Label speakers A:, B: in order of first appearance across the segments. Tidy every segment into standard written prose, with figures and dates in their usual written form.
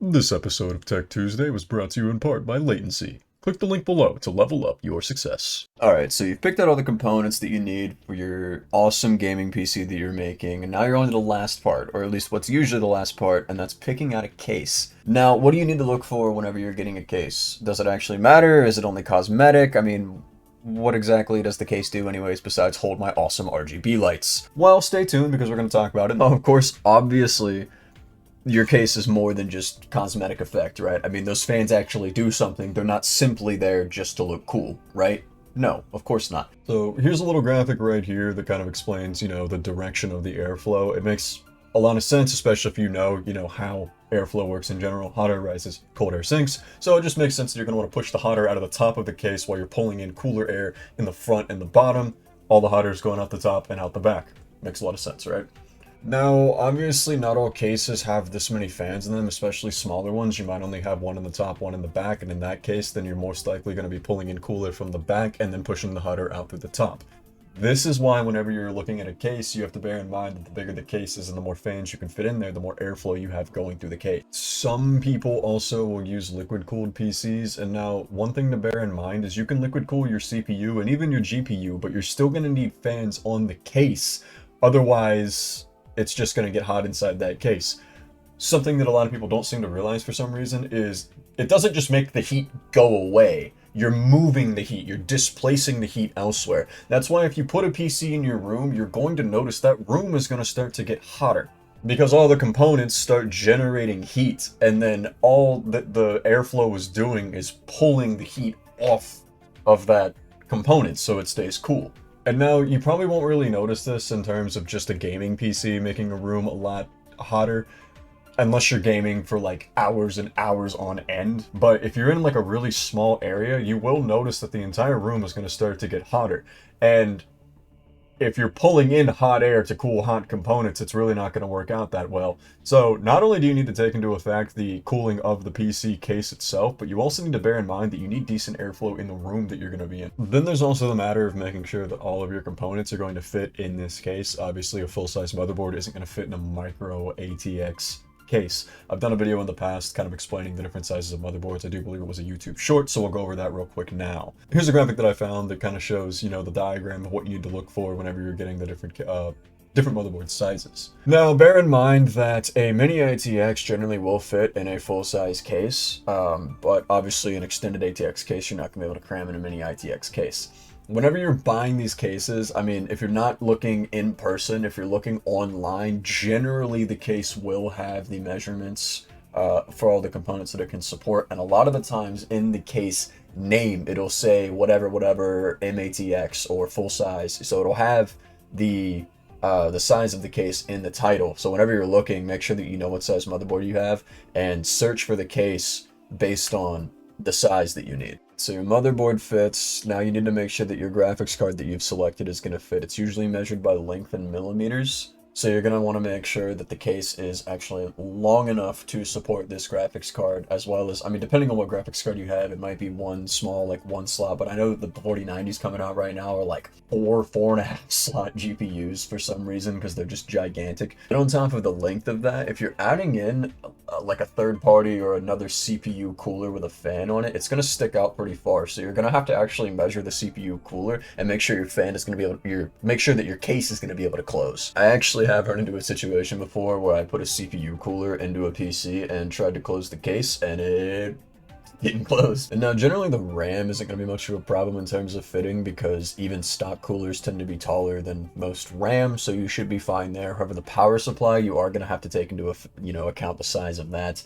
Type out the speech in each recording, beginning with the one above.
A: This episode of Tech Tuesday was brought to you in part by Latency. Click the link below to level up your success.
B: Alright, so you've picked out all the components that you need for your awesome gaming PC that you're making, and now you're on to the last part, or at least what's usually the last part, and that's picking out a case. Now, what do you need to look for whenever you're getting a case? Does it actually matter? Is it only cosmetic? I mean, what exactly does the case do anyways besides hold my awesome RGB lights? Well, stay tuned because we're going to talk about it. Oh, of course, obviously, your case is more than just cosmetic effect, right? I mean, those fans actually do something. They're not simply there just to look cool, right? No, of course not.
A: So here's a little graphic right here that kind of explains, the direction of the airflow. It makes a lot of sense, especially if you know how airflow works in general. Hot air rises, cold air sinks. So it just makes sense that you're going to want to push the hot air out of the top of the case while you're pulling in cooler air in the front and the bottom. All the hot air is going out the top and out the back. Makes a lot of sense, right? Now, obviously, not all cases have this many fans in them, especially smaller ones. You might only have one in the top, one in the back, and in that case, then you're most likely going to be pulling in cooler from the back and then pushing the hot air out through the top. This is why whenever you're looking at a case, you have to bear in mind that the bigger the case is and the more fans you can fit in there, the more airflow you have going through the case. Some people also will use liquid-cooled PCs, and now one thing to bear in mind is you can liquid-cool your CPU and even your GPU, but you're still going to need fans on the case. Otherwise, it's just going to get hot inside that case. Something that a lot of people don't seem to realize for some reason is it doesn't just make the heat go away. You're moving the heat. You're displacing the heat elsewhere. That's why if you put a PC in your room, you're going to notice that room is going to start to get hotter because all the components start generating heat, and then all that the airflow is doing is pulling the heat off of that component so it stays cool. And now you probably won't really notice this in terms of just a gaming PC making a room a lot hotter, unless you're gaming for like hours and hours on end. But if you're in like a really small area, you will notice that the entire room is going to start to get hotter. And if you're pulling in hot air to cool hot components, it's really not going to work out that well. So not only do you need to take into effect the cooling of the PC case itself, but you also need to bear in mind that you need decent airflow in the room that you're going to be in. Then there's also the matter of making sure that all of your components are going to fit in this case. Obviously, a full-size motherboard isn't going to fit in a micro ATX case. I've done a video in the past kind of explaining the different sizes of motherboards. I do believe it was a YouTube short, so we'll go over that real quick now. Here's a graphic that I found that kind of shows, the diagram of what you need to look for whenever you're getting the different motherboard sizes. Now, bear in mind that a mini ATX generally will fit in a full-size case, but obviously an extended ATX case, you're not going to be able to cram in a mini ATX case. Whenever you're buying these cases, I mean, if you're not looking in person, if you're looking online, generally the case will have the measurements for all the components that it can support. And a lot of the times in the case name, it'll say whatever MATX or full size. So it'll have the size of the case in the title. So whenever you're looking, make sure that you know what size motherboard you have and search for the case based on the size that you need. So your motherboard fits. Now you need to make sure that your graphics card that you've selected is going to fit. It's usually measured by length in millimeters. So you're going to want to make sure that the case is actually long enough to support this graphics card, as well as, I mean, depending on what graphics card you have, it might be one small, like one slot, but I know that the 4090s coming out right now are like four and a half slot GPUs for some reason, because they're just gigantic. And on top of the length of that, if you're adding in like a third party or another CPU cooler with a fan on it, it's going to stick out pretty far. So you're going to have to actually measure the CPU cooler and make sure your fan is going to be able to, make sure that your case is going to be able to close. I actually have run into a situation before where I put a CPU cooler into a PC and tried to close the case and it didn't close. And now generally the RAM isn't going to be much of a problem in terms of fitting because even stock coolers tend to be taller than most RAM, so you should be fine there. However, the power supply, you are going to have to take into account the size of that.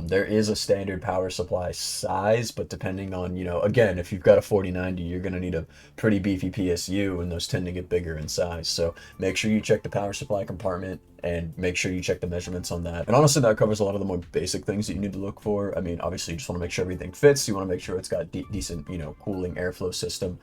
A: There is a standard power supply size, but depending on, again, if you've got a 4090, you're going to need a pretty beefy PSU, and those tend to get bigger in size. So make sure you check the power supply compartment and make sure you check the measurements on that. And honestly, that covers a lot of the more basic things that you need to look for. I mean, obviously, you just want to make sure everything fits. You want to make sure it's got decent, cooling airflow system.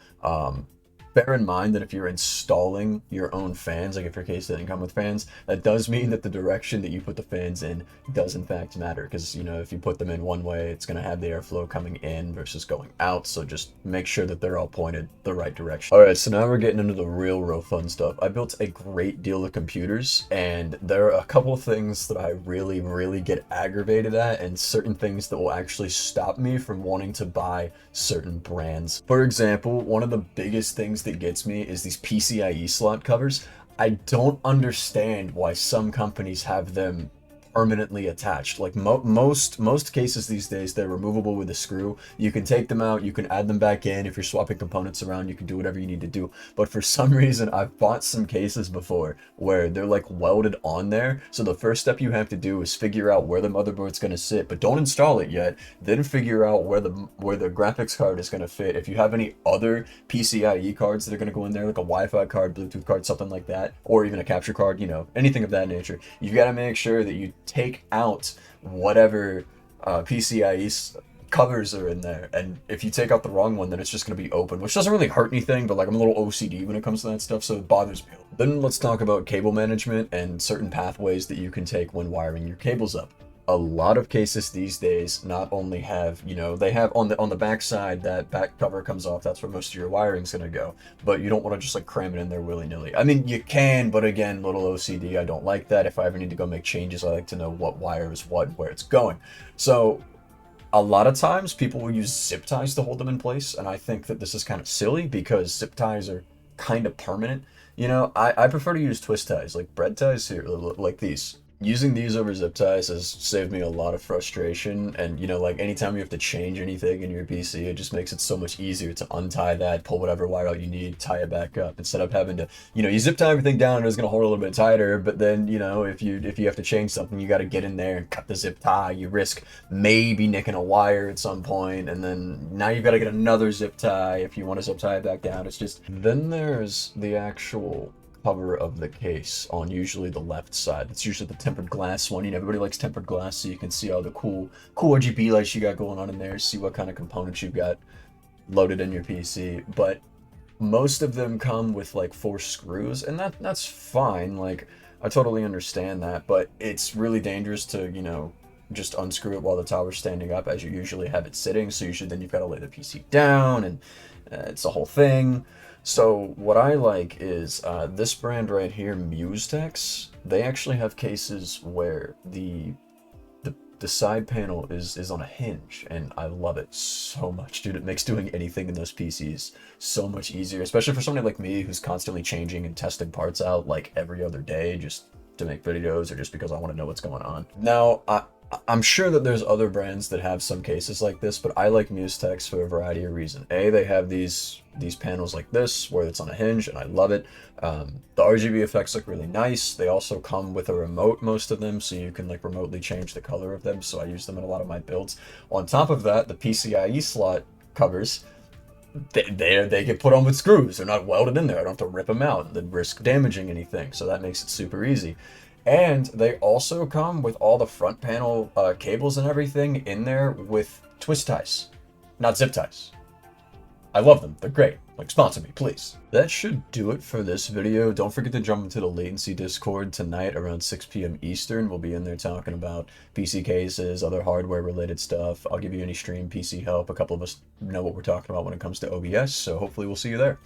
B: Bear in mind that if you're installing your own fans, like if your case didn't come with fans, that does mean that the direction that you put the fans in does in fact matter. Because, you know, if you put them in one way, it's going to have the airflow coming in versus going out. So just make sure that they're all pointed the right direction. All right, so now we're getting into the real fun stuff. I built a great deal of computers, and there are a couple of things that I really get aggravated at, and certain things that will actually stop me from wanting to buy certain brands. For example, one of the biggest things that gets me is these PCIe slot covers. I don't understand why some companies have them permanently attached. Like most cases these days, they're removable with a screw. You can take them out, you can add them back in. If you're swapping components around, you can do whatever you need to do. But for some reason, I've bought some cases before where they're like welded on there. So the first step you have to do is figure out where the motherboard's going to sit, but don't install it yet. Then figure out where the graphics card is going to fit. If you have any other PCIe cards that are going to go in there, like a Wi-Fi card, Bluetooth card, something like that, or even a capture card, you know, anything of that nature, you've got to make sure that you take out whatever PCIe covers are in there. And if you take out the wrong one, then it's just going to be open, which doesn't really hurt anything, but like I'm a little OCD when it comes to that stuff, so it bothers me. Then let's talk about cable management and certain pathways that you can take when wiring your cables up. A lot of cases these days not only have, you know, they have on the back side, that back cover comes off, that's where most of your wiring's gonna go, but you don't want to just like cram it in there willy-nilly. I mean, you can, but again, little OCD, I don't like that. If I ever need to go make changes, I like to know what wire is what, where it's going. So a lot of times people will use zip ties to hold them in place, and I think that this is kind of silly because zip ties are kind of permanent. You know, I prefer to use twist ties, like bread ties here, like these. Using these over zip ties has saved me a lot of frustration, and you know, like anytime you have to change anything in your PC, it just makes it so much easier to untie that, pull whatever wire out you need, tie it back up, instead of having to, you know, you zip tie everything down and it's gonna hold a little bit tighter, but then, you know, if you have to change something, you got to get in there and cut the zip tie. You risk maybe nicking a wire at some point, and then now you've got to get another zip tie if you want to zip tie it back down. It's just, then there's the actual cover of the case on usually the left side. It's usually the tempered glass one. You know, everybody likes tempered glass, so you can see all the cool RGB lights you got going on in there, see what kind of components you've got loaded in your PC. But most of them come with like 4 screws, and that's fine. Like, I totally understand that, but it's really dangerous to, you know, just unscrew it while the tower's standing up, as you usually have it sitting. So usually then you've got to lay the PC down, and it's a whole thing. So what I like is this brand right here, Mustex. They actually have cases where the side panel is on a hinge, and I love it so much, dude. It makes doing anything in those PCs so much easier, especially for somebody like me who's constantly changing and testing parts out like every other day just to make videos, or just because I want to know what's going on. Now, I'm sure that there's other brands that have some cases like this, but I like Mustex for a variety of reasons. A, they have these panels like this where it's on a hinge, and I love it. The RGB effects look really nice. They also come with a remote, most of them, so you can like remotely change the color of them, so I use them in a lot of my builds. On top of that, the PCIe slot covers, they get put on with screws. They're not welded in there. I don't have to rip them out and then risk damaging anything, so that makes it super easy. And they also come with all the front panel cables and everything in there with twist ties, not zip ties. I love them. They're great. Like, sponsor me, please. That should do it for this video. Don't forget to jump into the Latency Discord tonight around 6 p.m. Eastern. We'll be in there talking about PC cases, other hardware-related stuff. I'll give you any stream PC help. A couple of us know what we're talking about when it comes to OBS, so hopefully we'll see you there.